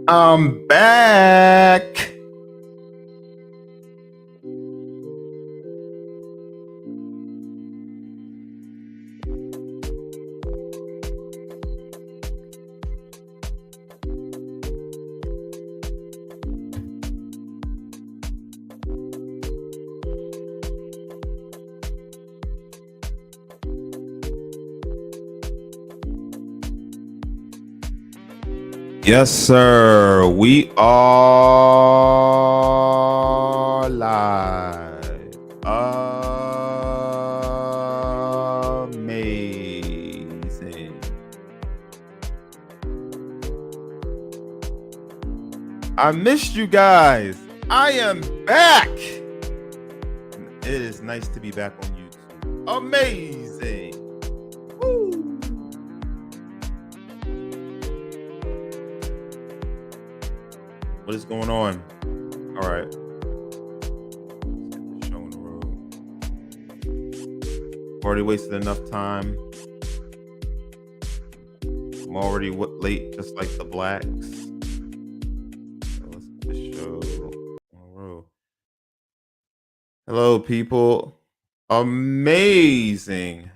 I'm back. Yes, sir. We are live. Amazing. I missed you guys. I am back. It is nice to be back on YouTube. Amazing. Woo. What is going on? All right. Let's get the show on the road. Already wasted enough time. I'm already late, just like the blacks. So let's get the show on the road. Hello, people. Amazing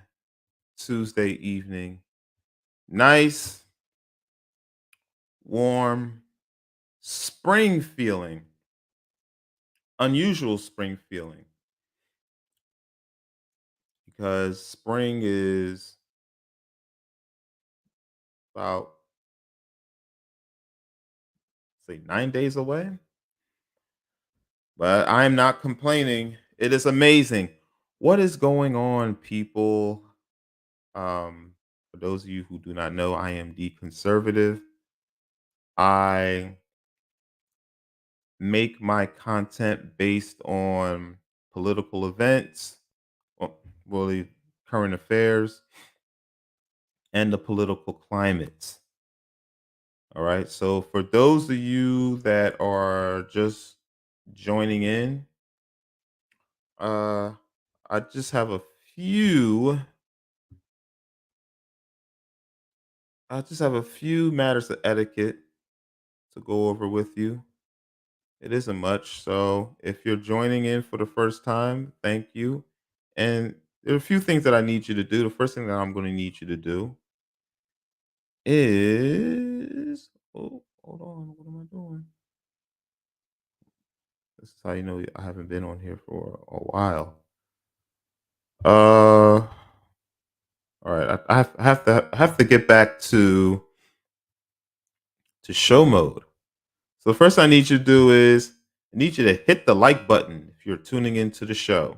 Tuesday evening. Nice, warm, spring feeling. Unusual spring feeling because spring is about, say, 9 days away. But I'm not complaining. It is amazing. What is going on, people? For those of you who do not know, I am the conservative. I make my content based on political events, well, really current affairs, and the political climate. All right. So, for those of you that are just joining in, uh, I just have a few. I just have a few matters of etiquette to go over with you. It isn't much. So if you're joining in for the first time, thank you. And there are a few things that I need you to do. The first thing that I'm going to need you to do is, oh, hold on. What am I doing? This is how you know I haven't been on here for a while. All right. I have to get back to show mode. So the first I need you to do is I need you to hit the like button if you're tuning into the show.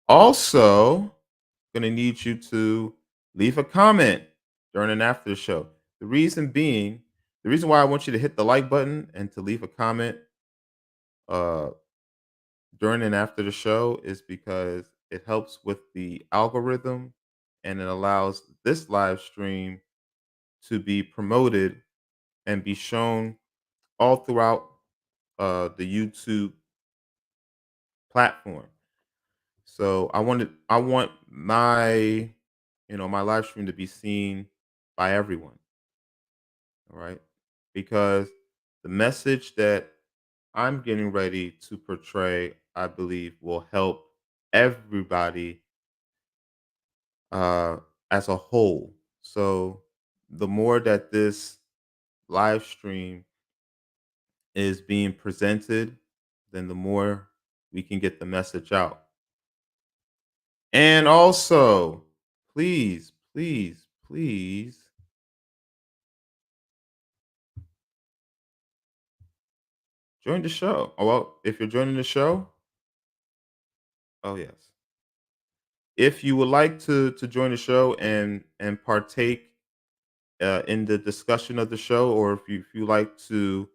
Also, gonna need you to leave a comment during and after the show. The reason being, the reason why I want you to hit the like button and to leave a comment uh during and after the show is because it helps with the algorithm and it allows this live stream to be promoted and be shown all throughout the YouTube platform. So I want my live stream to be seen by everyone. All right. Because the message that I'm getting ready to portray, I believe, will help everybody uh, as a whole. So the more that this live stream is being presented, then the more we can get the message out. And also, please, please, please join the show. Oh, well, if you're joining the show, oh yes. If you would like to join the show and partake in the discussion of the show, or if you like to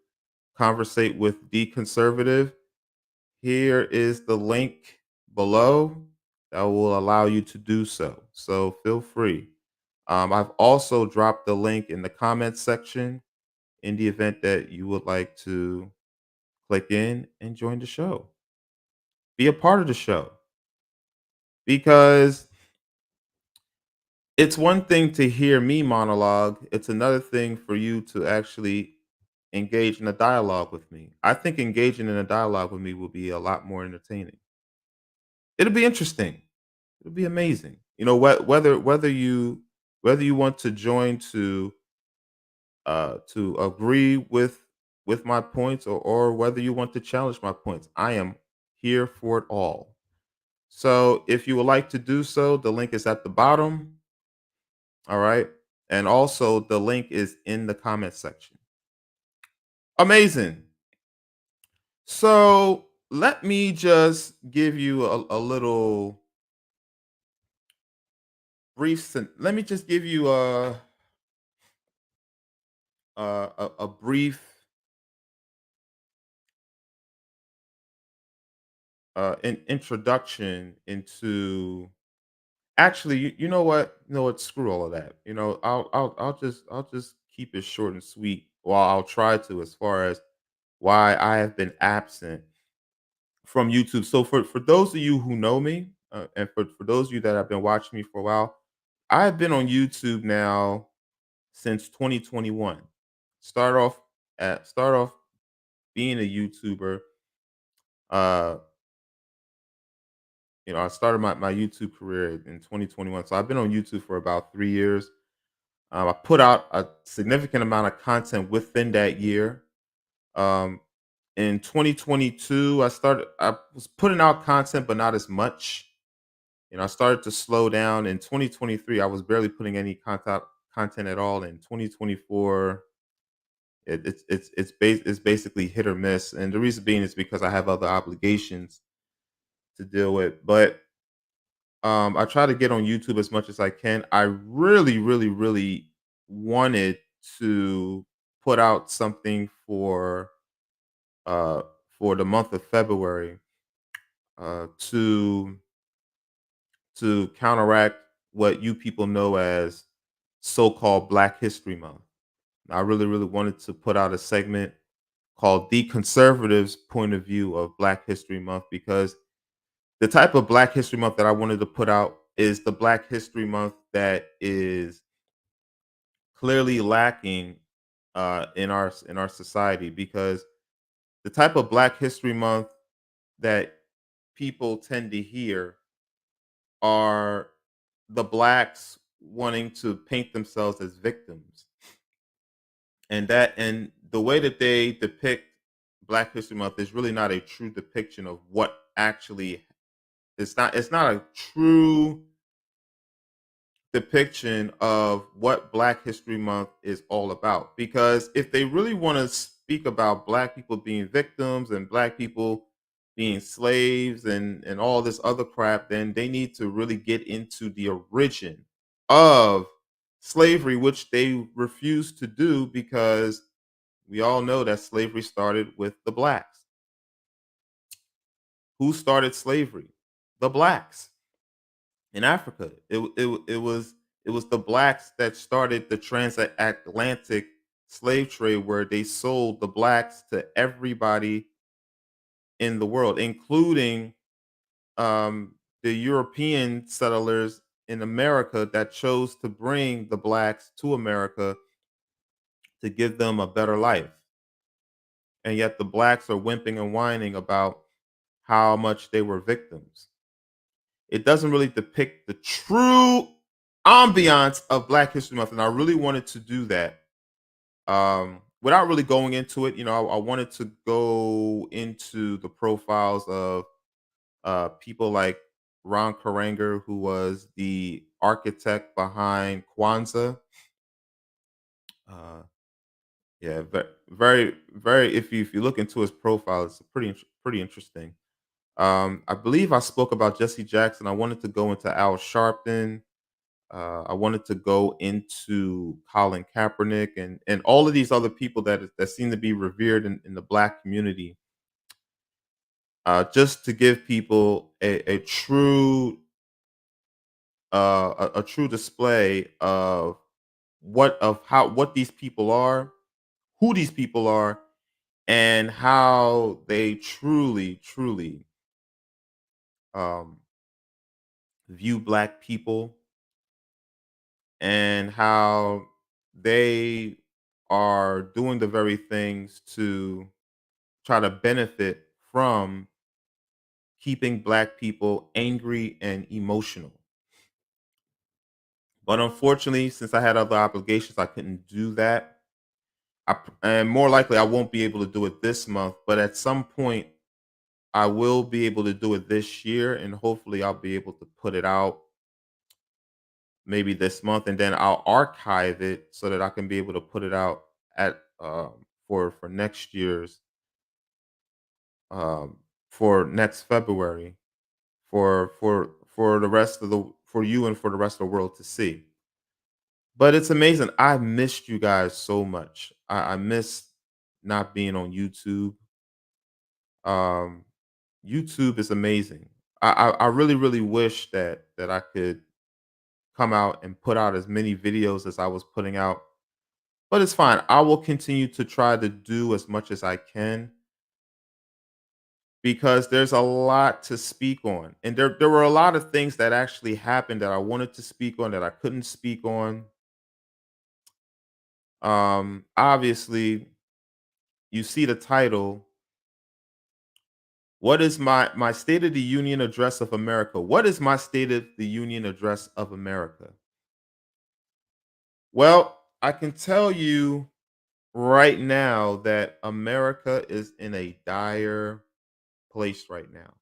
conversate with the conservative, here is the link below that will allow you to do so. So feel free. I've also dropped the link in the comments section in the event that you would like to click in and join the show. Be a part of the show because it's one thing to hear me monologue, it's another thing for you to actually engage in a dialogue with me. I think engaging in a dialogue with me will be a lot more entertaining. It'll be interesting. It'll be amazing. You know, whether you want to join to agree with my points, or whether you want to challenge my points, I am here for it all. So if you would like to do so, the link is at the bottom. All right. And also the link is in the comment section. Amazing. So let me just give you a little let me just give you a brief introduction into. Actually, you know what, screw all of that. I'll just keep it short and sweet. Well, I'll try to, as far as why I have been absent from YouTube. So for those of you who know me, and for those of you that have been watching me for a while, I've been on YouTube now since 2021. Start off being a YouTuber. Uh, I started my YouTube career in 2021. So I've been on YouTube for about 3 years. I put out a significant amount of content within that year. Um, in 2022, I was putting out content, but not as much. I started to slow down in 2023. I was barely putting any content at all. In 2024, it's basically hit or miss, and the reason being is because I have other obligations to deal with. But I try to get on YouTube as much as I can. I really, really, really wanted to put out something uh for the month of February, to counteract what you people know as so-called Black History Month. I really, really wanted to put out a segment called The Conservatives' Point of View of Black History Month, because the type of Black History Month that I wanted to put out is the Black History Month that is clearly lacking in our society, because the type of Black History Month that people tend to hear are the blacks wanting to paint themselves as victims, and the way that they depict Black History Month is really not a true depiction of what actually. It's not a true depiction of what Black History Month is all about. Because if they really want to speak about Black people being victims and Black people being slaves and all this other crap, then they need to really get into the origin of slavery, which they refuse to do, because we all know that slavery started with the blacks. Who started slavery? The blacks in Africa. It was the blacks that started the transatlantic slave trade, where they sold the blacks to everybody in the world, including the European settlers in America that chose to bring the blacks to America to give them a better life. And yet the blacks are wimping and whining about how much they were victims. It doesn't really depict the true ambiance of Black History Month, and I really wanted to do that. Without really going into it, I wanted to go into the profiles of people like Ron Karanger, who was the architect behind Kwanzaa. Uh, yeah, very, very. If you look into his profile, it's pretty interesting. I believe I spoke about Jesse Jackson. I wanted to go into Al Sharpton. I wanted to go into Colin Kaepernick and all of these other people that seem to be revered in the Black community, just to give people a true display of what these people are, who these people are, and how they truly um, view Black people, and how they are doing the very things to try to benefit from keeping black people angry and emotional. But unfortunately, since I had other obligations, I couldn't do that. And more likely, I won't be able to do it this month. But at some point, I will be able to do it this year, and hopefully, I'll be able to put it out maybe this month, and then I'll archive it so that I can be able to put it out at for next year's um, for next February for the rest of the for you and for the rest of the world to see. But it's amazing. I missed you guys so much. I miss not being on YouTube. Um, YouTube is amazing. I really really wish that I could come out and put out as many videos as I was putting out. But it's fine. I will continue to try to do as much as I can because there's a lot to speak on. And there were a lot of things that actually happened that I wanted to speak on that I couldn't speak on. Obviously, you see the title. What is my State of the Union address of America? What is my State of the Union address of America? Well, I can tell you right now that America is in a dire place right now.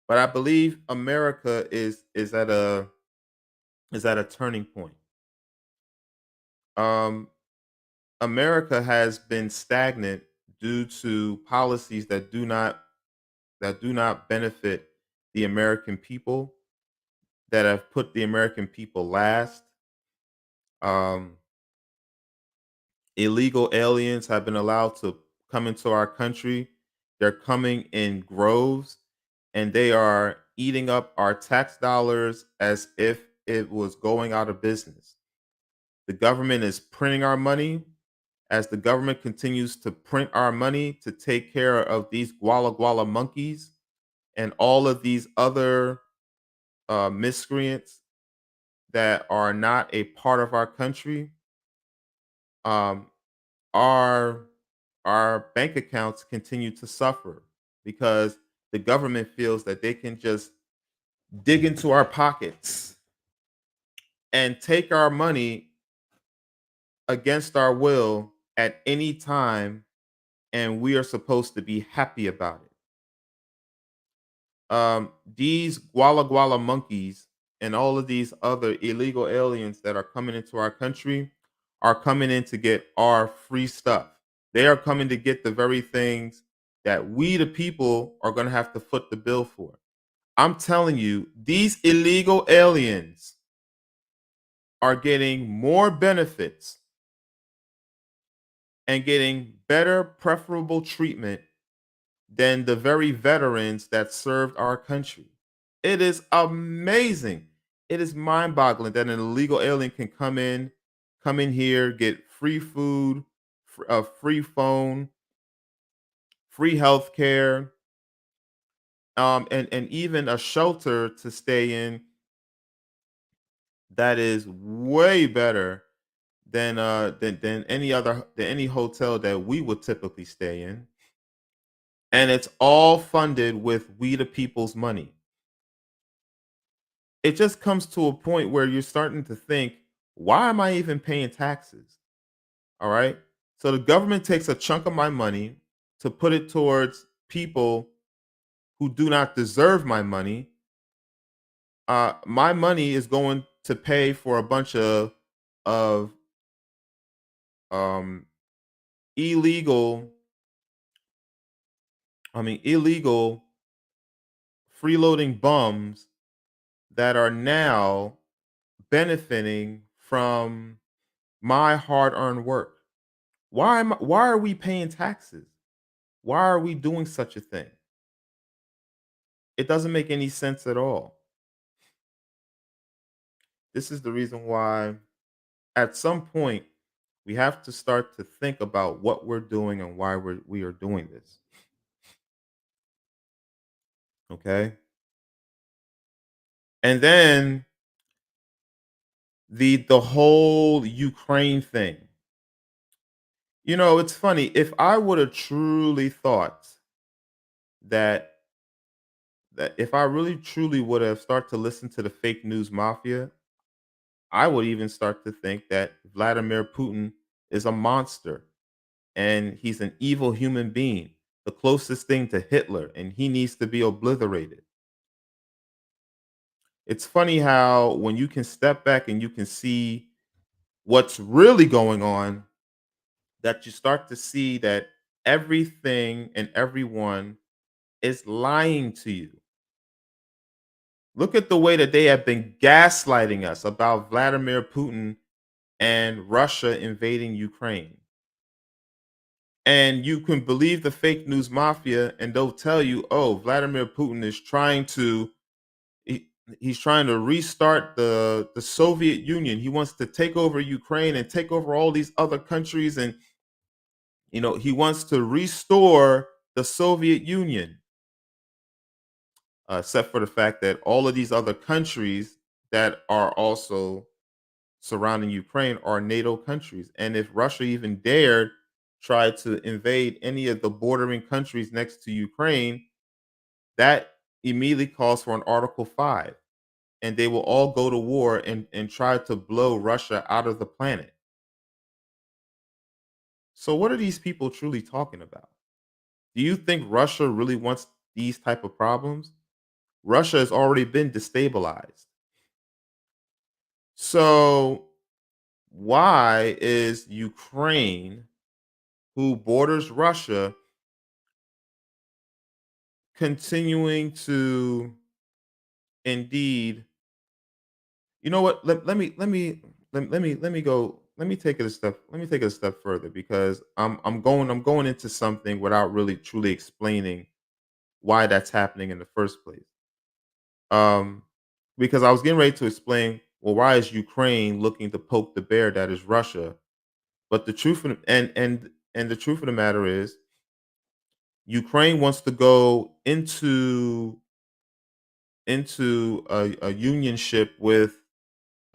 But I believe America is at a turning point. Um, America has been stagnant due to policies that do not benefit the American people, that have put the American people last. Um, Illegal aliens have been allowed to come into our country. They're coming in groves and they are eating up our tax dollars as if it was going out of business. The government is printing our money. As the government continues to print our money to take care of these Guala Guala monkeys and all of these other miscreants that are not a part of our country, um, our our bank accounts continue to suffer because the government feels that they can just dig into our pockets and take our money against our will at any time, and we are supposed to be happy about it. These Guala Guala monkeys and all of these other illegal aliens that are coming into our country are coming in to get our free stuff. They are coming to get the very things that we, the people, are going to have to foot the bill for. I'm telling you, these illegal aliens are getting more benefits and getting better, preferable treatment than the very veterans that served our country. It is amazing. It is mind-boggling that an illegal alien can come in here, get free food, a free phone, free health care, and even a shelter to stay in that is way better than any hotel that we would typically stay in. And it's all funded with we the people's money. It just comes to a point where you're starting to think, why am I even paying taxes? All right. So the government takes a chunk of my money to put it towards people who do not deserve my money. My money is going to pay for a bunch of um, illegal, illegal freeloading bums that are now benefiting from my hard-earned work. Why are we paying taxes? Why are we doing such a thing? It doesn't make any sense at all. This is the reason why at some point we have to start to think about what we're doing and why we are doing this. Okay? And then the whole Ukraine thing. It's funny. If I would have truly thought that if I really truly would have started to listen to the fake news mafia, I would even start to think that Vladimir Putin is a monster and he's an evil human being, the closest thing to Hitler, and he needs to be obliterated. It's funny how when you can step back and you can see what's really going on, that you start to see that everything and everyone is lying to you. Look at the way that they have been gaslighting us about Vladimir Putin and Russia invading Ukraine. And you can believe the fake news mafia, and they'll tell you, "Oh, Vladimir Putin is trying to he, he's trying to restart the Soviet Union. He wants to take over Ukraine and take over all these other countries, and he wants to restore the Soviet Union." Except for the fact that all of these other countries that are also surrounding Ukraine are NATO countries. And if Russia even dared try to invade any of the bordering countries next to Ukraine, that immediately calls for an Article 5. And they will all go to war and try to blow Russia out of the planet. So what are these people truly talking about? Do you think Russia really wants these type of problems? Russia has already been destabilized. So why is Ukraine, who borders Russia, continuing to indeed, let me go, let me take it a step further, because I'm going into something without really truly explaining why that's happening in the first place. Um because I was getting ready to explain, well, why is Ukraine looking to poke the bear that is Russia? But the truth of the, and the truth of the matter is, Ukraine wants to go into a unionship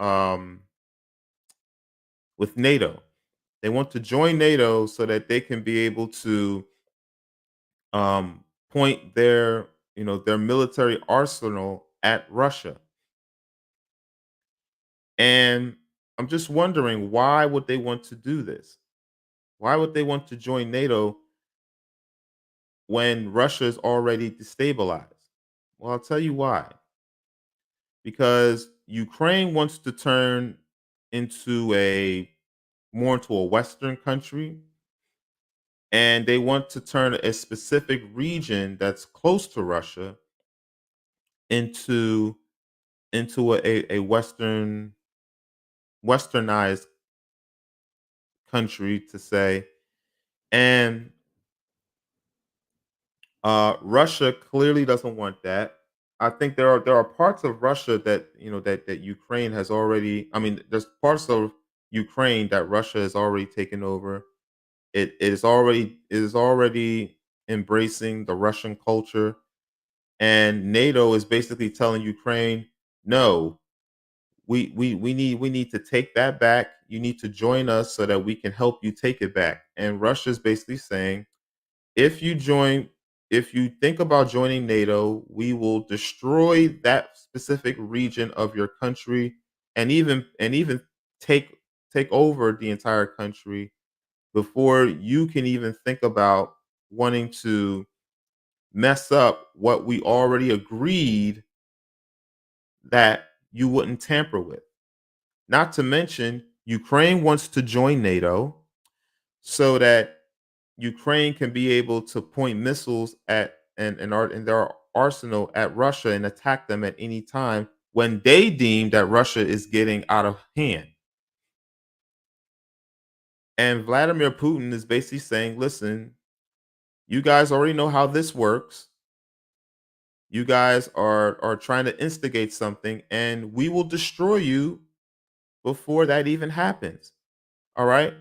um with NATO. They want to join NATO so that they can be able to point their military arsenal at Russia. And I'm just wondering, why would they want to do this? Why would they want to join NATO when Russia is already destabilized? Well, I'll tell you why. Because Ukraine wants to turn into a more into a Western country, and they want to turn a specific region that's close to Russia into a westernized country, to say. And Russia clearly doesn't want that. I think there are parts of Russia that that Ukraine has already. I mean, there's parts of Ukraine that Russia has already taken over. It is already embracing the Russian culture, and NATO is basically telling Ukraine, no, we need to take that back. You need to join us so that we can help you take it back. And Russia is basically saying, if you join, if you think about joining NATO, we will destroy that specific region of your country, and even take take over the entire country before you can even think about wanting to mess up what we already agreed that you wouldn't tamper with. Not to mention, Ukraine wants to join NATO so that Ukraine can be able to point missiles at and their arsenal at Russia and attack them at any time when they deem that Russia is getting out of hand. And Vladimir Putin is basically saying, listen, you guys already know how this works. You guys are trying to instigate something, and we will destroy you before that even happens. All right?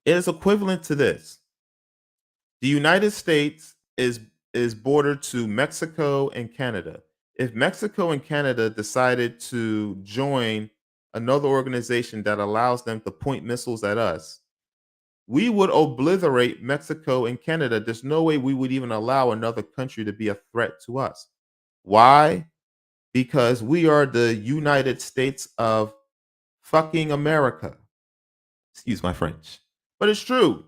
It is equivalent to this. The United States is bordered to Mexico and Canada. If Mexico and Canada decided to join another organization that allows them to point missiles at us, we would obliterate Mexico and Canada. There's no way we would even allow another country to be a threat to us. Why? Because we are the United States of fucking America. Excuse my French. But it's true.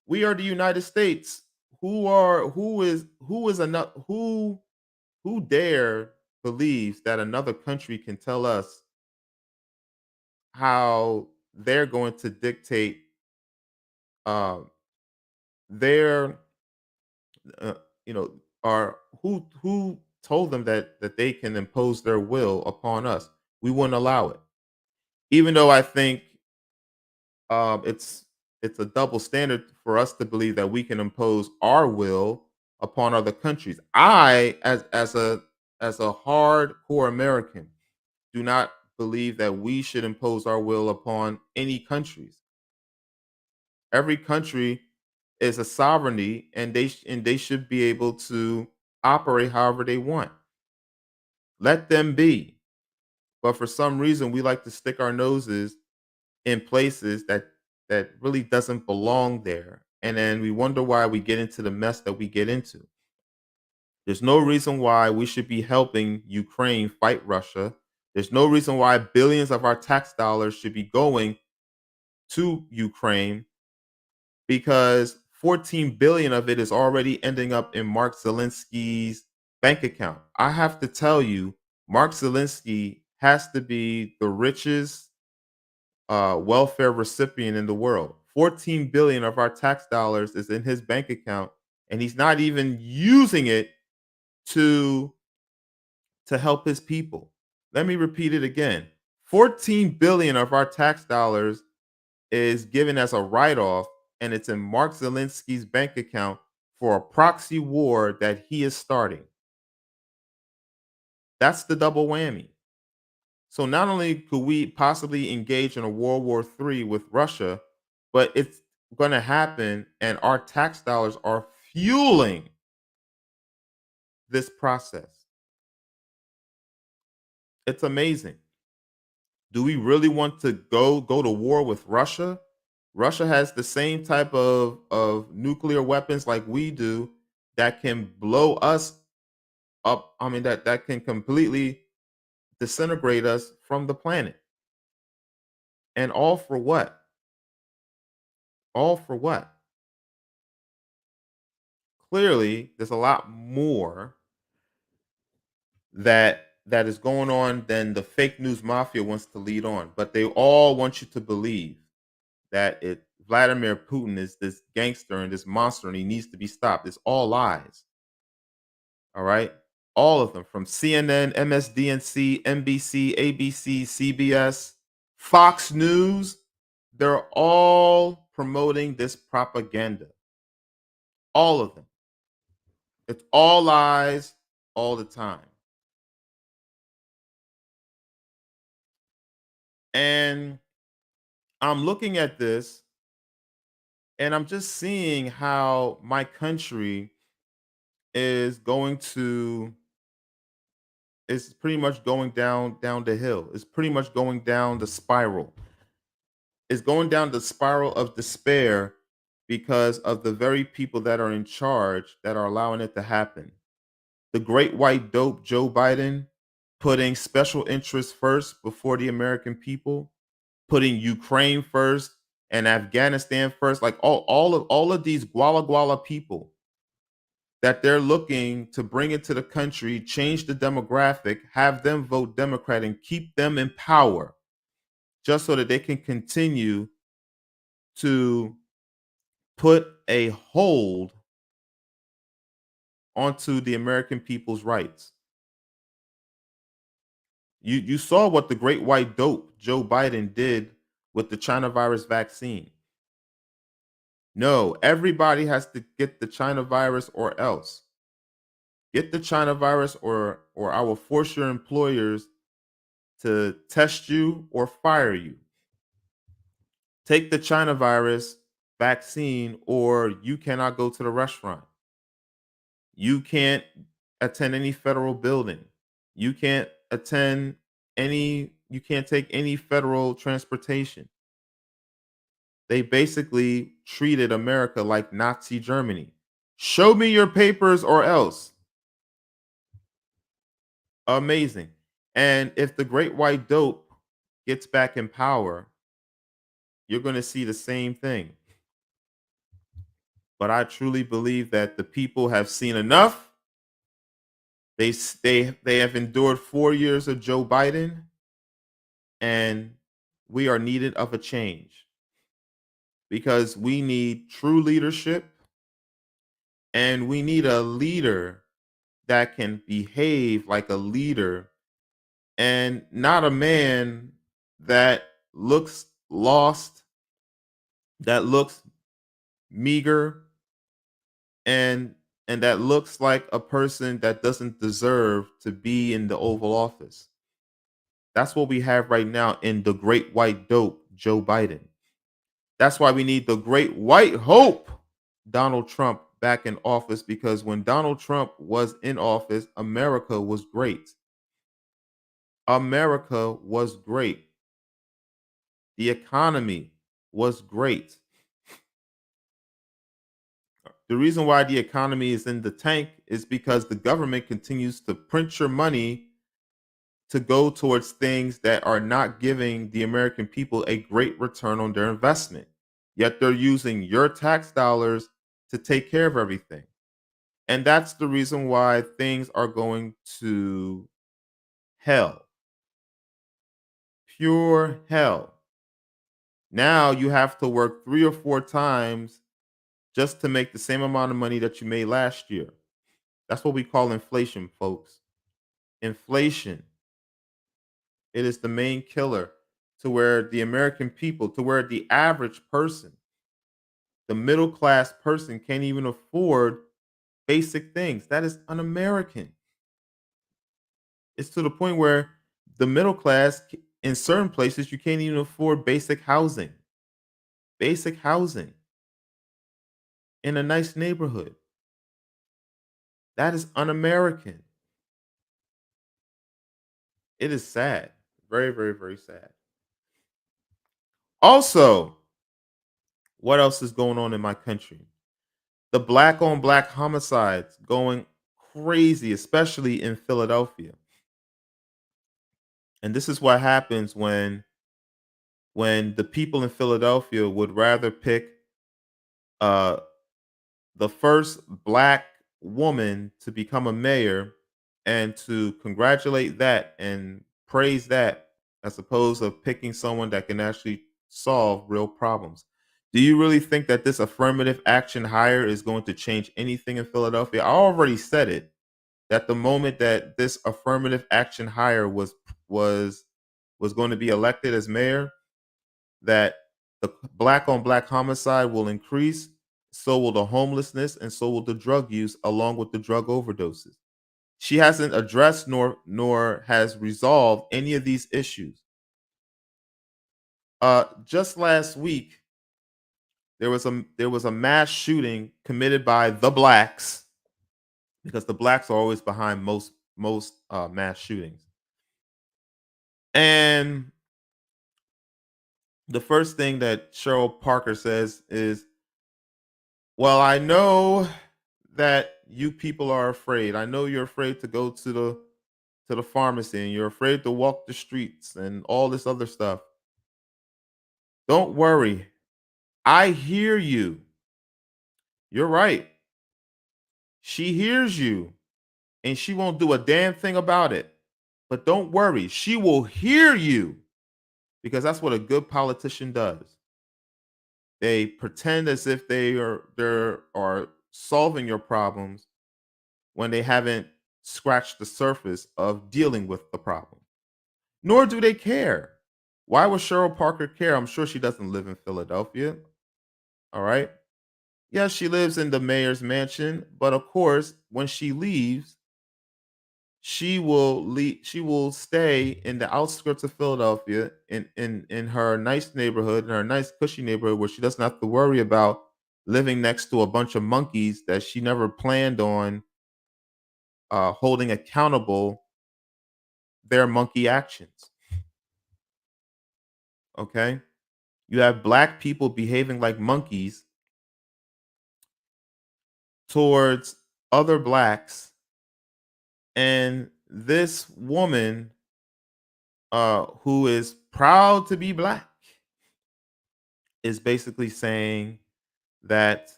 We are the United States. Who is enough who dare believes that another country can tell us how they're going to dictate uh, their uh, you know are who told them that they can impose their will upon us. We wouldn't allow it, even though I think it's a double standard for us to believe that we can impose our will upon other countries. I, as a hardcore American, do not believe that we should impose our will upon any countries. Every country is a sovereignty, and they should be able to operate however they want. Let them be. But for some reason, we like to stick our noses in places that really doesn't belong there, and then we wonder why we get into the mess that we get into. There's no reason why we should be helping Ukraine fight Russia. There's no reason why billions of our tax dollars should be going to Ukraine, because 14 billion of it is already ending up in Mark Zelensky's bank account. I have to tell you, Mark Zelensky has to be the richest welfare recipient in the world. 14 billion of our tax dollars is in his bank account, and he's not even using it to help his people. Let me repeat it again. 14 billion of our tax dollars is given as a write-off, and it's in Mark Zelensky's bank account for a proxy war that he is starting. That's the double whammy. So not only could we possibly engage in a World War III with Russia, but it's going to happen, and our tax dollars are fueling this process. It's amazing. Do we really want to go to war with Russia? Russia has the same type of nuclear weapons like we do that can blow us up. I mean that can completely disintegrate us from the planet. And all for what? All for what? Clearly, there's a lot more that is going on than the fake news mafia wants to lead on. But they all want you to believe that Vladimir Putin is this gangster and this monster and he needs to be stopped. It's all lies. All right. All of them, from CNN, MSDNC, NBC, ABC, CBS, Fox News, they're all promoting this propaganda. All of them. It's all lies all the time. And I'm looking at this and I'm just seeing how my country is going to is pretty much going down the hill. It's pretty much going down the spiral. It's going down the spiral of despair because of the very people that are in charge that are allowing it to happen. The great white dope Joe Biden, putting special interests first before the American people, putting Ukraine first and Afghanistan first, like all of these Guala Guala people that they're looking to bring into the country, change the demographic, have them vote Democrat and keep them in power just so that they can continue to put a hold onto the American people's rights. You saw what the great white dope Joe Biden did with the China virus vaccine. No, everybody has to get the China virus or else. Get the China virus or I will force your employers to test you or fire you. Take the China virus vaccine or you cannot go to the restaurant. You can't attend any federal building. You can't attend you can't take any federal transportation. They basically treated America like Nazi Germany. Show me your papers or else. Amazing. And if the great white dope gets back in power, you're going to see the same thing. But I truly believe that the people have seen enough. They have endured 4 years of Joe Biden, and we are needed of a change because we need true leadership, and we need a leader that can behave like a leader and not a man that looks lost, that looks meager, and that looks like a person that doesn't deserve to be in the Oval Office. That's what we have right now in the great white dope, Joe Biden. That's why we need the great white hope, Donald Trump, back in office, because when Donald Trump was in office, America was great. America was great. The economy was great. The reason why the economy is in the tank is because the government continues to print your money to go towards things that are not giving the American people a great return on their investment. Yet they're using your tax dollars to take care of everything. And that's the reason why things are going to hell, pure hell. Now you have to work 3 or 4 times just to make the same amount of money that you made last year. That's what we call inflation, folks. Inflation. It is the main killer to where the American people, to where the average person, the middle class person can't even afford basic things. That is un American. It's to the point where the middle class, in certain places, you can't even afford basic housing. Basic housing in a nice neighborhood. That is un American. It is sad. Very, very, very sad. Also, what else is going on in my country? The black on black homicides going crazy, especially in Philadelphia. And this is what happens when the people in Philadelphia would rather pick uh the first black woman to become a mayor and to congratulate that and praise that as opposed to picking someone that can actually solve real problems. Do you really think that this affirmative action hire is going to change anything in Philadelphia? I already said it that the moment that this affirmative action hire was was going to be elected as mayor, that the black on black homicide will increase, so will the homelessness, and so will the drug use, along with the drug overdoses. She hasn't addressed nor has resolved any of these issues. Just last week, there was a mass shooting committed by the blacks because the blacks are always behind most mass shootings. And the first thing that Cheryl Parker says is, "Well, I know that you people are afraid. I know you're afraid to go to the pharmacy and you're afraid to walk the streets and all this other stuff. Don't worry. I hear you. You're right. She hears you and she won't do a damn thing about it. But don't worry. She will hear you because that's what a good politician does. They pretend as if they are solving your problems when they haven't scratched the surface of dealing with the problem. Nor do they care. Why would Cheryl Parker care? I'm sure she doesn't live in Philadelphia. All right. Yes, she lives in the mayor's mansion, but of course, when she leaves, she will stay in the outskirts of Philadelphia in her nice neighborhood, in her nice cushy neighborhood where she doesn't have to worry about living next to a bunch of monkeys that she never planned on holding accountable their monkey actions. Okay. You have black people behaving like monkeys towards other blacks, and this woman, who is proud to be black, is basically saying that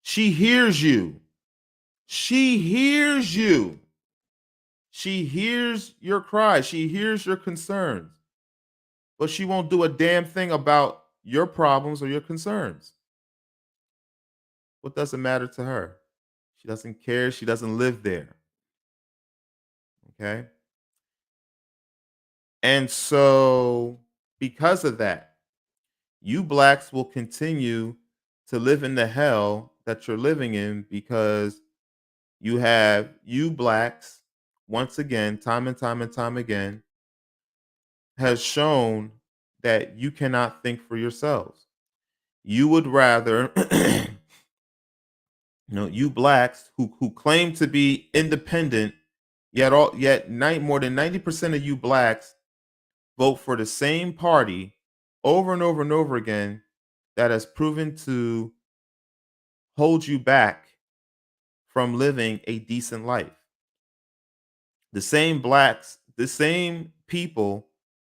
she hears you. She hears you. She hears your cries. She hears your concerns, but she won't do a damn thing about your problems or your concerns. What does it matter to her? She doesn't care. She doesn't live there. Okay. And so, because of that, you blacks will continue to live in the hell that you're living in because you blacks, once again, time and time and time again, has shown that you cannot think for yourselves. You would rather, you blacks who claim to be independent, more than 90% of you blacks vote for the same party over and over and over again that has proven to hold you back from living a decent life. The same blacks, the same people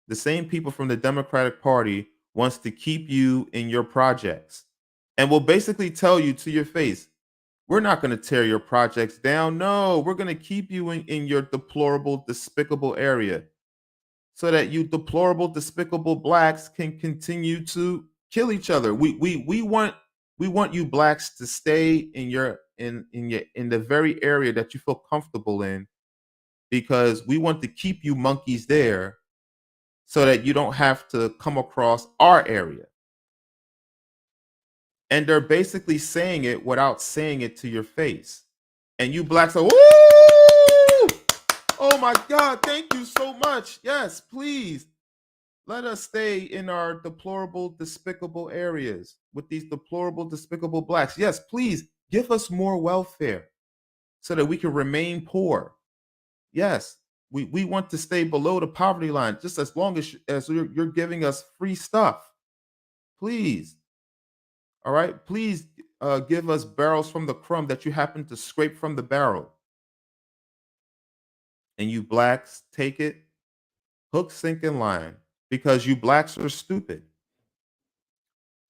from the Democratic Party wants to keep you in your projects and will basically tell you to your face, we're not going to tear your projects down. No, we're going to keep you in your deplorable, despicable area so that you deplorable, despicable blacks can continue to kill each other. We want you blacks to stay in the very area that you feel comfortable in because we want to keep you monkeys there so that you don't have to come across our area. And they're basically saying it without saying it to your face. And you blacks are, woo! Oh my God, thank you so much. Yes, please. Let us stay in our deplorable, despicable areas with these deplorable, despicable blacks. Yes, please give us more welfare so that we can remain poor. Yes, we want to stay below the poverty line just as long as you're giving us free stuff. Please. All right. Please give us barrels from the crumb that you happen to scrape from the barrel. And you blacks take it hook, sink, and line because you blacks are stupid.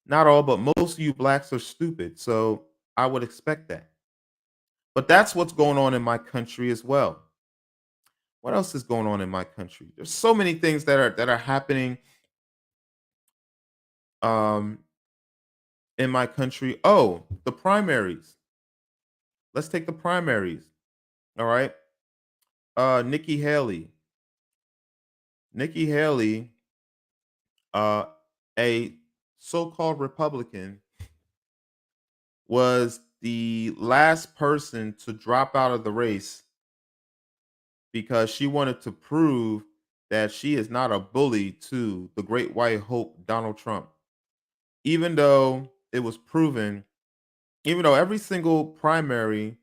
Not all, but most of you blacks are stupid. So I would expect that. But that's what's going on in my country as well. What else is going on in my country? There's so many things that are happening um in my country. Oh, the primaries. Let's take the primaries. All right. Nikki Haley. Nikki Haley, uh, a so-called Republican, was the last person to drop out of the race because she wanted to prove that she is not a bully to the great white hope, Donald Trump. Even though it was proven, even though every single primary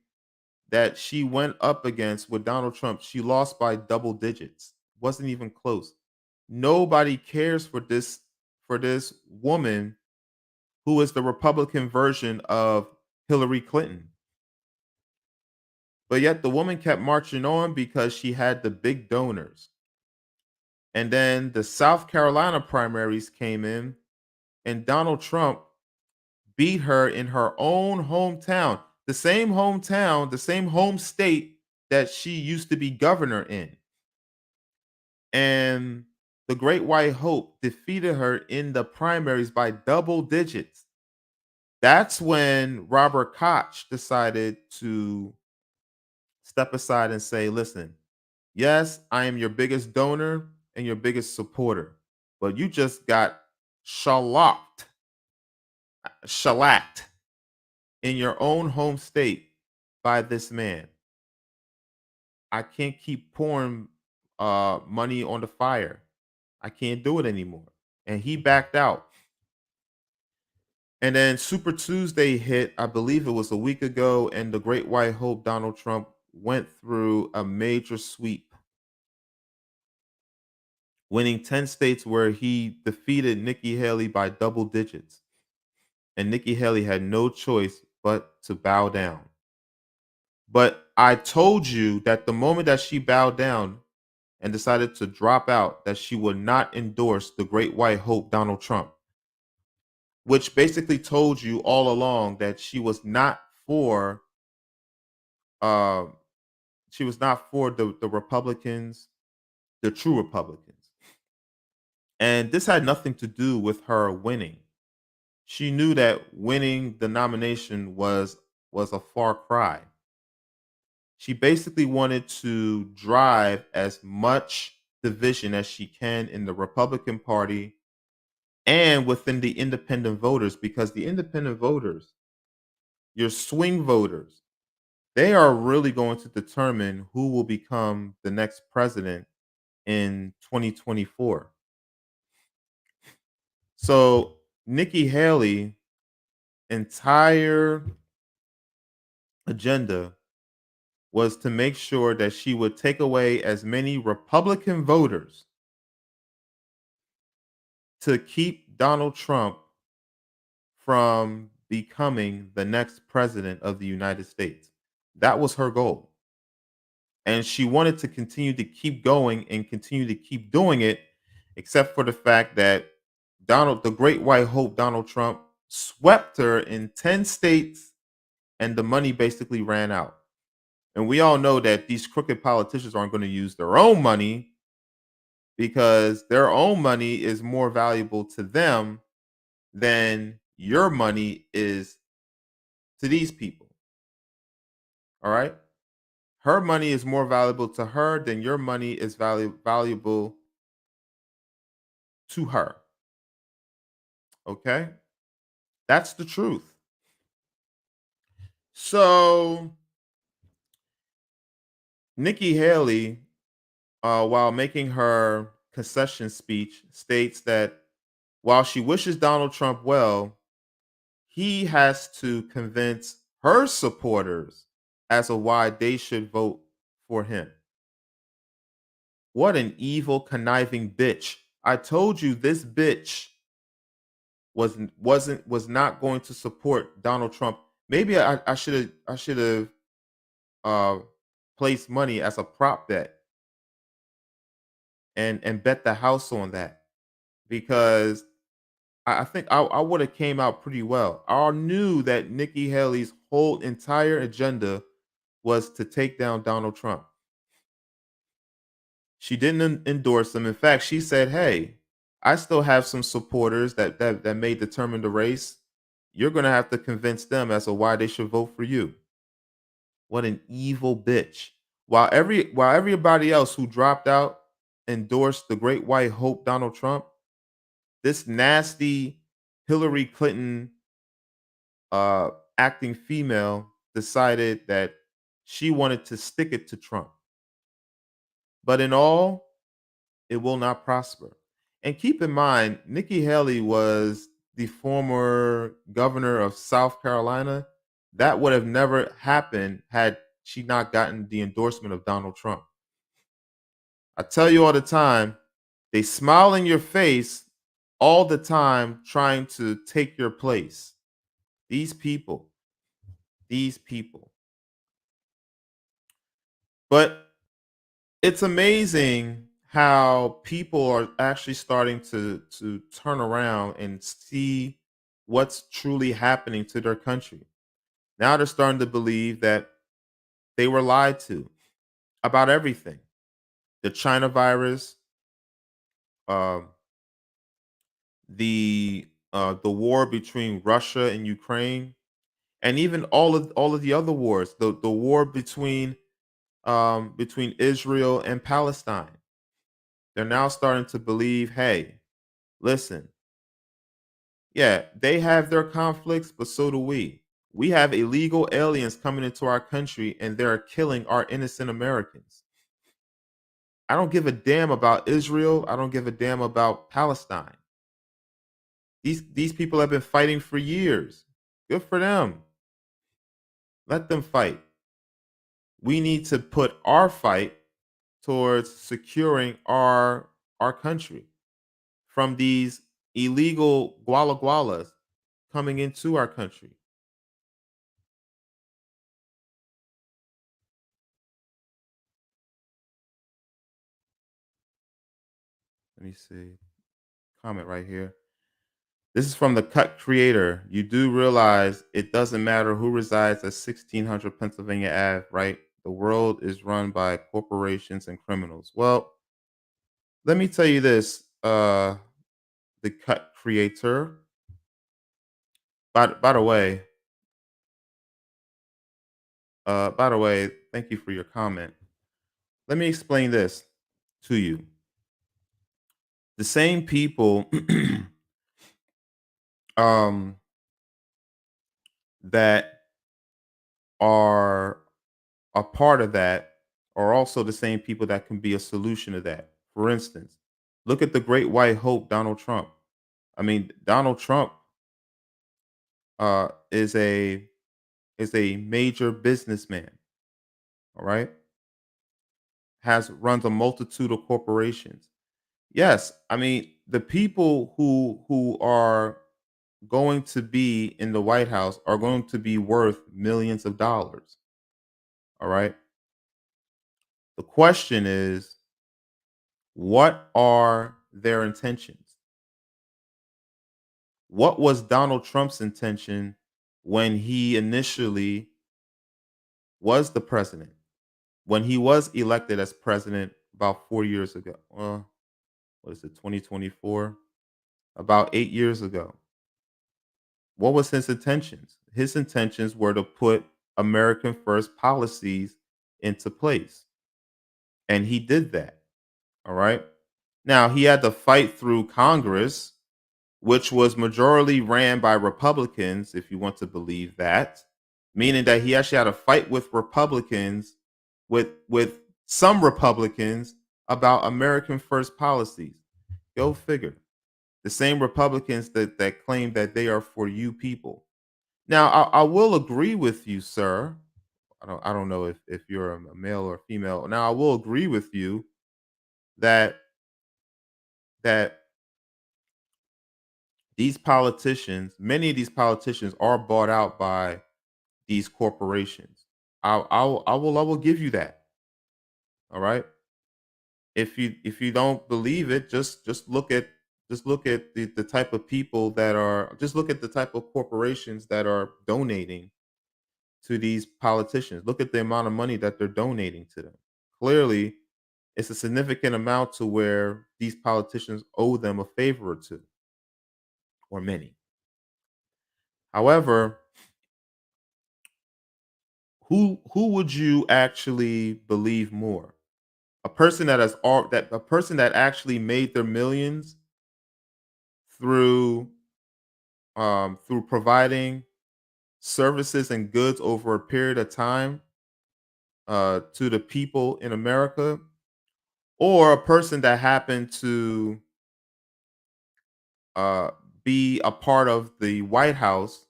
that she went up against with Donald Trump, she lost by double digits. Wasn't even close. Nobody cares for this woman who is the Republican version of Hillary Clinton. But yet the woman kept marching on because she had the big donors. And then the South Carolina primaries came in, and Donald Trump beat her in her own hometown, the same home state that she used to be governor in. And the Great White Hope defeated her in the primaries by double digits. That's when Robert Koch decided to step aside and say, listen, yes, I am your biggest donor and your biggest supporter, but you just got shellacked in your own home state by this man. I can't keep pouring money on the fire. I can't do it anymore. And he backed out. And then Super Tuesday hit, I believe it was a week ago, and the Great White Hope, Donald Trump, went through a major sweep winning 10 states where he defeated Nikki Haley by double digits. And Nikki Haley had no choice but to bow down. But I told you that the moment that she bowed down and decided to drop out, that she would not endorse the great white hope, Donald Trump, which basically told you all along that for uh, she was not for the Republicans, the true Republicans. And this had nothing to do with her winning. She knew that winning the nomination was a far cry. She basically wanted to drive as much division as she can in the Republican Party and within the independent voters, because the independent voters, your swing voters, they are really going to determine who will become the next president in 2024. So Nikki Haley entire agenda was to make sure that she would take away as many Republican voters to keep Donald Trump from becoming the next president of the United States. That was her goal. And she wanted to continue to keep going and continue to keep doing it, except for the fact that the great white hope, Donald Trump, swept her in 10 states and the money basically ran out. And we all know that these crooked politicians aren't going to use their own money, because their own money is more valuable to them than your money is to these people. All right. Her money is more valuable to her than your money is valuable to her. Okay. That's the truth. So Nikki Haley, while making her concession speech, states that while she wishes Donald Trump well, he has to convince her supporters as to why they should vote for him. What an evil, conniving bitch. I told you this bitch was not going to support Donald Trump. Maybe I should have uh placed money as a prop bet and bet the house on that, because I think I would have came out pretty well. I knew that Nikki Haley's whole entire agenda was to take down Donald Trump. She didn't endorse him. In fact, she said, "Hey, I still have some supporters that may determine the race. You're going to have to convince them as to why they should vote for you." What an evil bitch! While everybody else who dropped out endorsed the great white hope, Donald Trump, this nasty Hillary Clinton acting female decided that she wanted to stick it to Trump. But in all, it will not prosper. And keep in mind, Nikki Haley was the former governor of South Carolina. That would have never happened had she not gotten the endorsement of Donald Trump. I tell you all the time, they smile in your face all the time trying to take your place. These people, these people. But it's amazing how people are actually starting to turn around and see what's truly happening to their country. Now they're starting to believe that they were lied to about everything. The China virus, um, the war between Russia and Ukraine, and even all of the other wars. The war between Israel and Palestine. They're now starting to believe, hey, listen, yeah, they have their conflicts, but so do we. We have illegal aliens coming into our country and they're killing our innocent Americans. I don't give a damn about Israel. I don't give a damn about Palestine. These people have been fighting for years. Good for them. Let them fight. We need to put our fight towards securing our country from these illegal guala gualas coming into our country. Let me see. Comment right here. This is from the Cut Creator. You do realize it doesn't matter who resides at 1600 Pennsylvania Ave, right? The world is run by corporations and criminals. Well, let me tell you this, the Cut Creator. By the way, thank you for your comment. Let me explain this to you. The same people um, that are a part of that are also the same people that can be a solution to that. For instance, look at the great white hope, Donald Trump. I mean, Donald Trump is a major businessman. All right, has runs a multitude of corporations. Yes, I mean the people who are going to be in the White House are going to be worth millions of dollars. All right. The question is, what are their intentions? What was Donald Trump's intention when he initially was the president? When he was elected as president about 4 years ago? What is it, 2024? About 8 years ago. What was his intentions? His intentions were to put American first policies into place. And he did that. All right. Now, he had to fight through Congress, which was majority ran by Republicans, if you want to believe that, meaning that he actually had to fight with Republicans, with some Republicans about American first policies. Go figure. The same Republicans that claim that they are for you people. Now, I will agree with you, sir. I don't know if you're a male or female. Now, I will agree with you that that these politicians, many of these politicians, are bought out by these corporations. I will give you that. All right. If you don't believe it, just look at the type of people that are just look at the type of corporations that are donating to these politicians. Look at the amount of money that they're donating to them. Clearly, it's a significant amount to where these politicians owe them a favor or two, or many. However, who would you actually believe more? A person that has all that a person that actually made their millions through through providing services and goods over a period of time to the people in America, or a person that happened to uh, be a part of the White House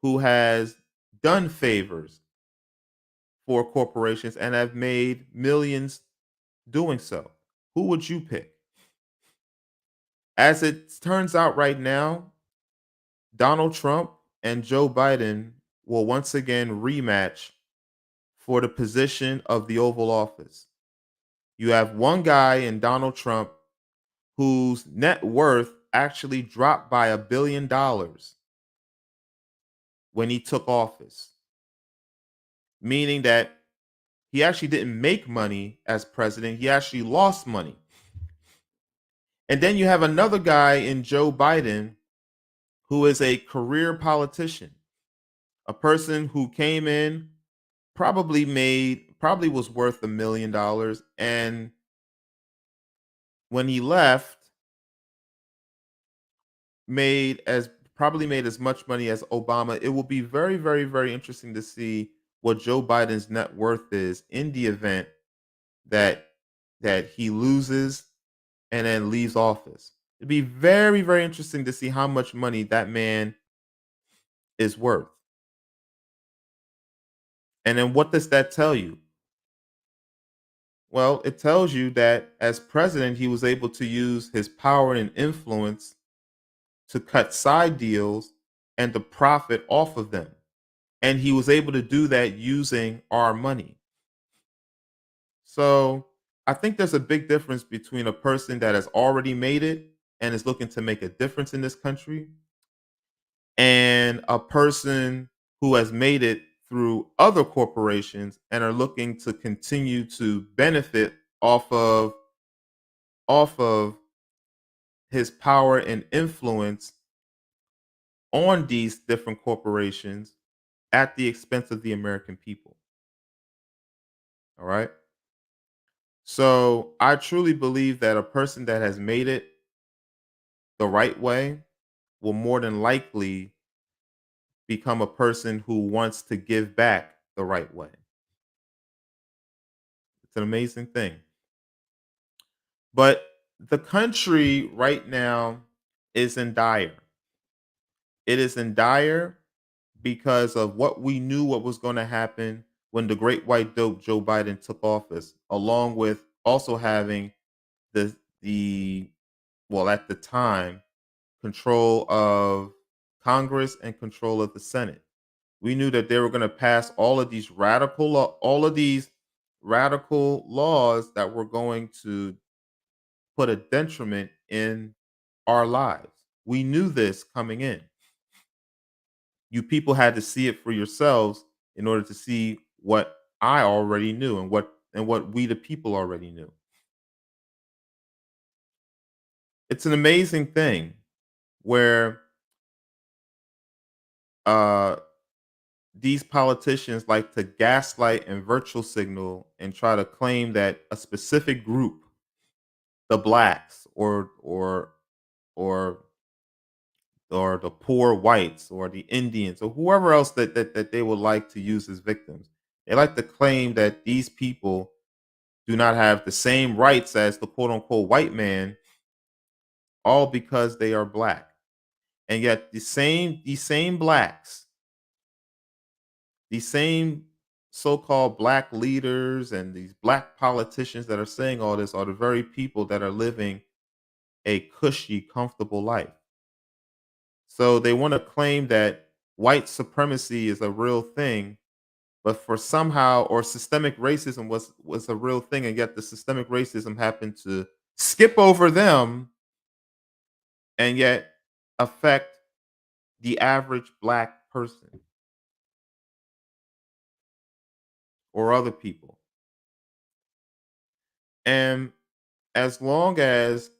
who has done favors for corporations and have made millions doing so. Who would you pick? As it turns out right now, Donald Trump and Joe Biden will once again rematch for the position of the Oval Office. You have one guy in Donald Trump whose net worth actually dropped by $1 billion when he took office, meaning that he actually didn't make money as president, he actually lost money. And then you have another guy in Joe Biden who is a career politician, a person who came in, probably was worth $1 million, and when he left, made as probably made as much money as Obama. It will be very, very, very interesting to see what Joe Biden's net worth is in the event that he loses and then leaves office. It'd be very, very interesting to see how much money that man is worth. And then what does that tell you? Well, it tells you that as president, he was able to use his power and influence to cut side deals and to profit off of them. And he was able to do that using our money. So I think there's a big difference between a person that has already made it and is looking to make a difference in this country and a person who has made it through other corporations and are looking to continue to benefit off of off of his power and influence on these different corporations at the expense of the American people. All right. So I truly believe that a person that has made it the right way will more than likely become a person who wants to give back the right way. It's an amazing thing. But the country right now is in dire. It is in dire because of what we knew what was going to happen when the great white dope Joe Biden took office, along with also having the well at the time control of Congress and control of the Senate. We knew that they were going to pass all of these radical laws that were going to put a detriment in our lives. We knew this coming in. You people had to see it for yourselves in order to see what I already knew and what we the people already knew. It's an amazing thing where uh these politicians like to gaslight and virtual signal and try to claim that a specific group, the blacks or or the poor whites or the Indians or whoever else that they would like to use as victims. They like to claim that these people do not have the same rights as the quote unquote white man, all because they are black. And yet these same blacks, these same so-called black leaders and these black politicians that are saying all this are the very people that are living a cushy, comfortable life. So they want to claim that white supremacy is a real thing, but for somehow or systemic racism was a real thing, and yet the systemic racism happened to skip over them and yet affect the average black person or other people. And as long as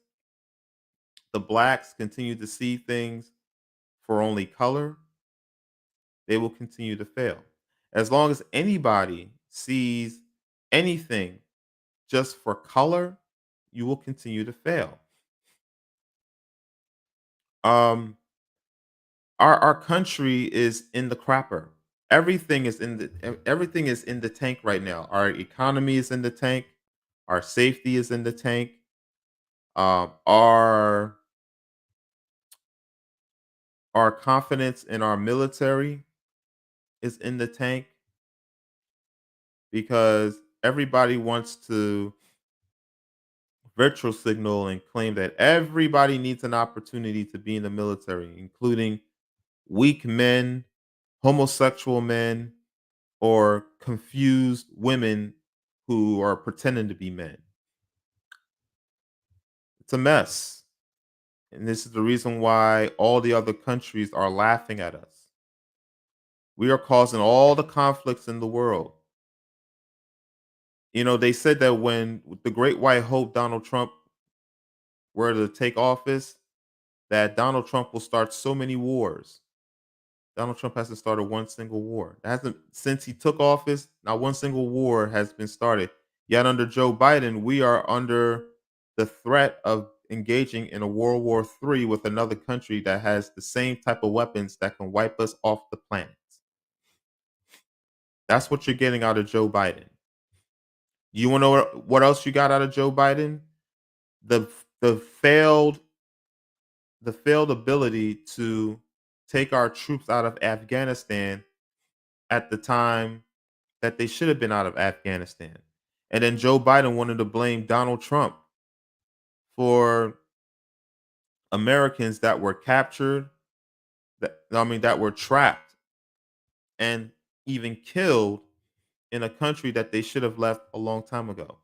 the blacks continue to see things for only color, they will continue to fail. As long as anybody sees anything just for color, you will continue to fail. Um, our country is in the crapper. Everything is in the tank right now. Our economy is in the tank. Our safety is in the tank. Our confidence in our military is in the tank because everybody wants to virtual signal and claim that everybody needs an opportunity to be in the military, including weak men, homosexual men, or confused women who are pretending to be men. It's a mess. And this is the reason why all the other countries are laughing at us. We are causing all the conflicts in the world. You know, they said that when the great white hope Donald Trump were to take office, that Donald Trump will start so many wars. Donald Trump hasn't started one single war. It hasn't since he took office, not one single war has been started. Yet under Joe Biden, we are under the threat of engaging in a World War III with another country that has the same type of weapons that can wipe us off the planet. That's what you're getting out of Joe Biden. You want to know what else you got out of Joe Biden? The the failed ability to take our troops out of Afghanistan at the time that they should have been out of Afghanistan. And then Joe Biden wanted to blame Donald Trump for Americans that were captured, that were trapped and even killed in a country that they should have left a long time ago.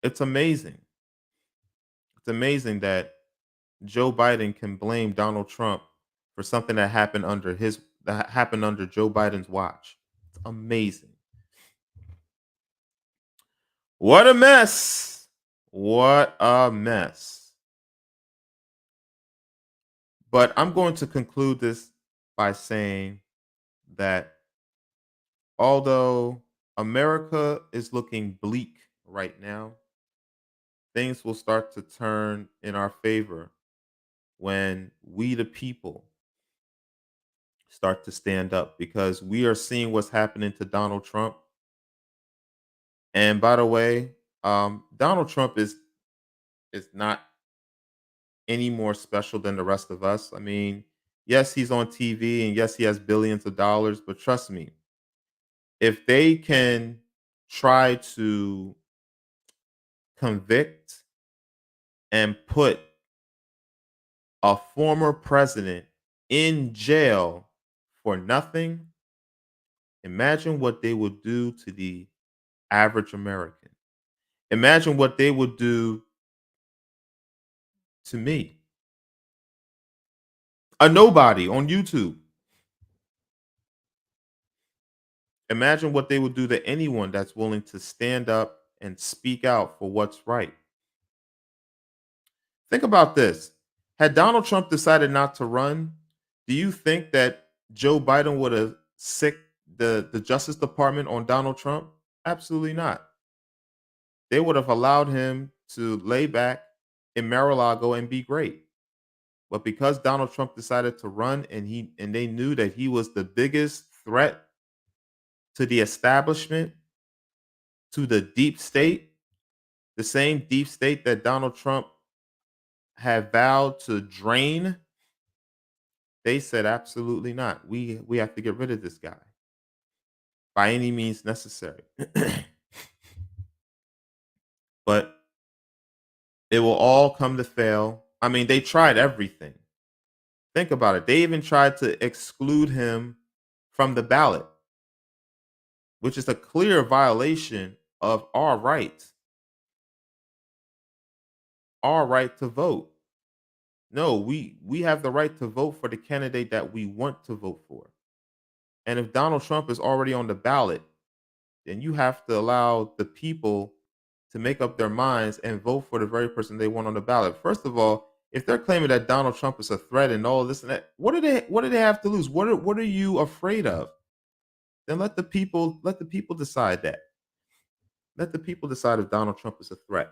It's amazing. It's amazing that Joe Biden can blame Donald Trump for something that happened under Joe Biden's watch. It's amazing. What a mess. What a mess. But I'm going to conclude this by saying that although America is looking bleak right now, things will start to turn in our favor when we, the people, start to stand up because we are seeing what's happening to Donald Trump. And by the way, Donald Trump is not any more special than the rest of us. I mean, yes, he's on TV and yes, he has billions of dollars, but trust me, if they can try to convict and put a former president in jail for nothing, imagine what they would do to the average American. Imagine what they would do to me, a nobody on YouTube. Imagine what they would do to anyone that's willing to stand up and speak out for what's right. Think about this. Had Donald Trump decided not to run, do you think that Joe Biden would have sicked the Justice Department on Donald Trump? Absolutely not. They would have allowed him to lay back in Mar-a-Lago and be great. But because Donald Trump decided to run and they knew that he was the biggest threat to the establishment, to the deep state, the same deep state that Donald Trump had vowed to drain, they said absolutely not. We have to get rid of this guy by any means necessary. But it will all come to fail. I mean, they tried everything. Think about it. They even tried to exclude him from the ballot, which is a clear violation of our right to vote. No, we have the right to vote for the candidate that we want to vote for. And if Donald Trump is already on the ballot, then you have to allow the people to make up their minds and vote for the very person they want on the ballot. First of all, if they're claiming that Donald Trump is a threat and all this and that, what do they have to lose? What are you afraid of? Then let the people decide that. Let the people decide if Donald Trump is a threat.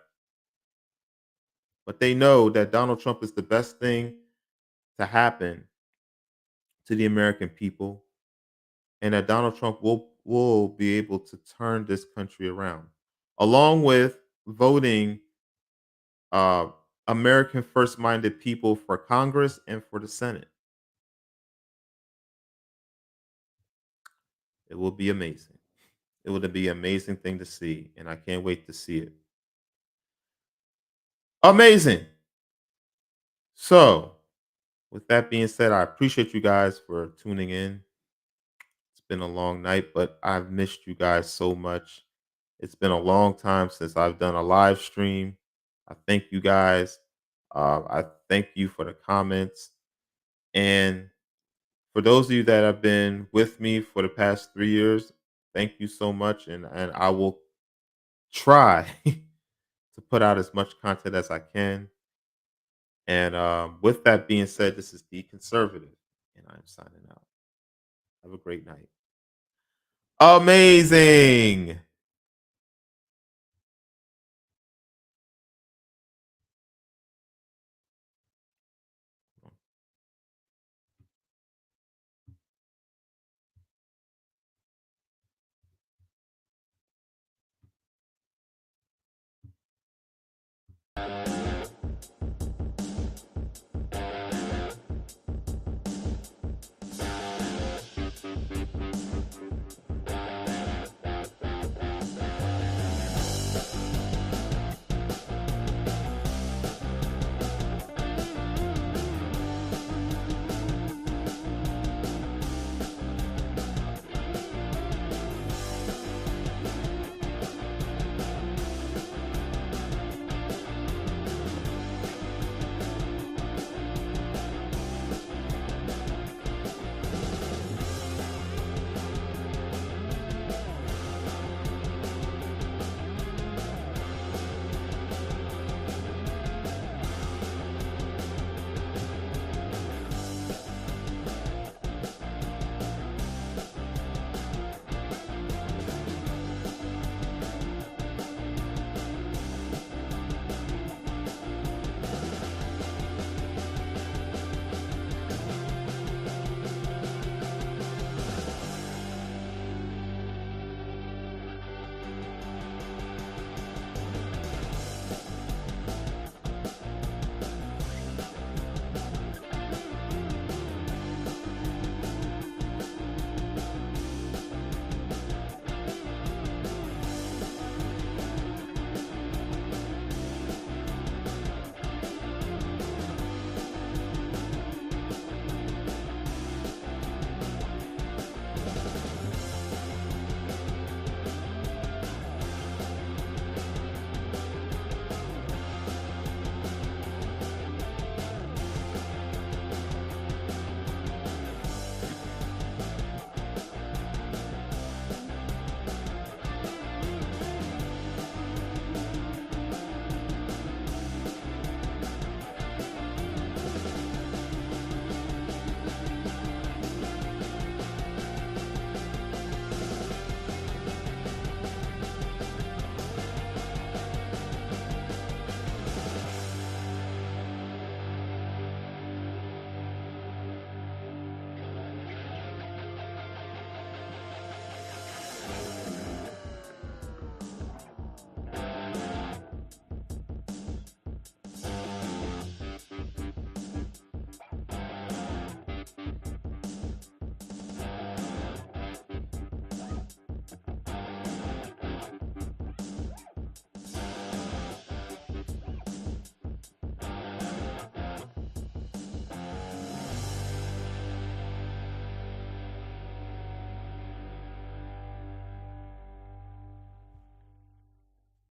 But they know that Donald Trump is the best thing to happen to the American people and that Donald Trump will be able to turn this country around, along with voting uh, American first minded people for Congress and for the Senate. It will be amazing. It will be an amazing thing to see, and I can't wait to see it. Amazing. So, with that being said, I appreciate you guys for tuning in. It's been a long night, but I've missed you guys so much. It's been a long time since I've done a live stream. I thank you guys. I thank you for the comments. And for those of you that have been with me for the past 3 years, thank you so much. And I will try to put out as much content as I can. And with that being said, this is The Conservative, and I'm signing out. Have a great night. Amazing.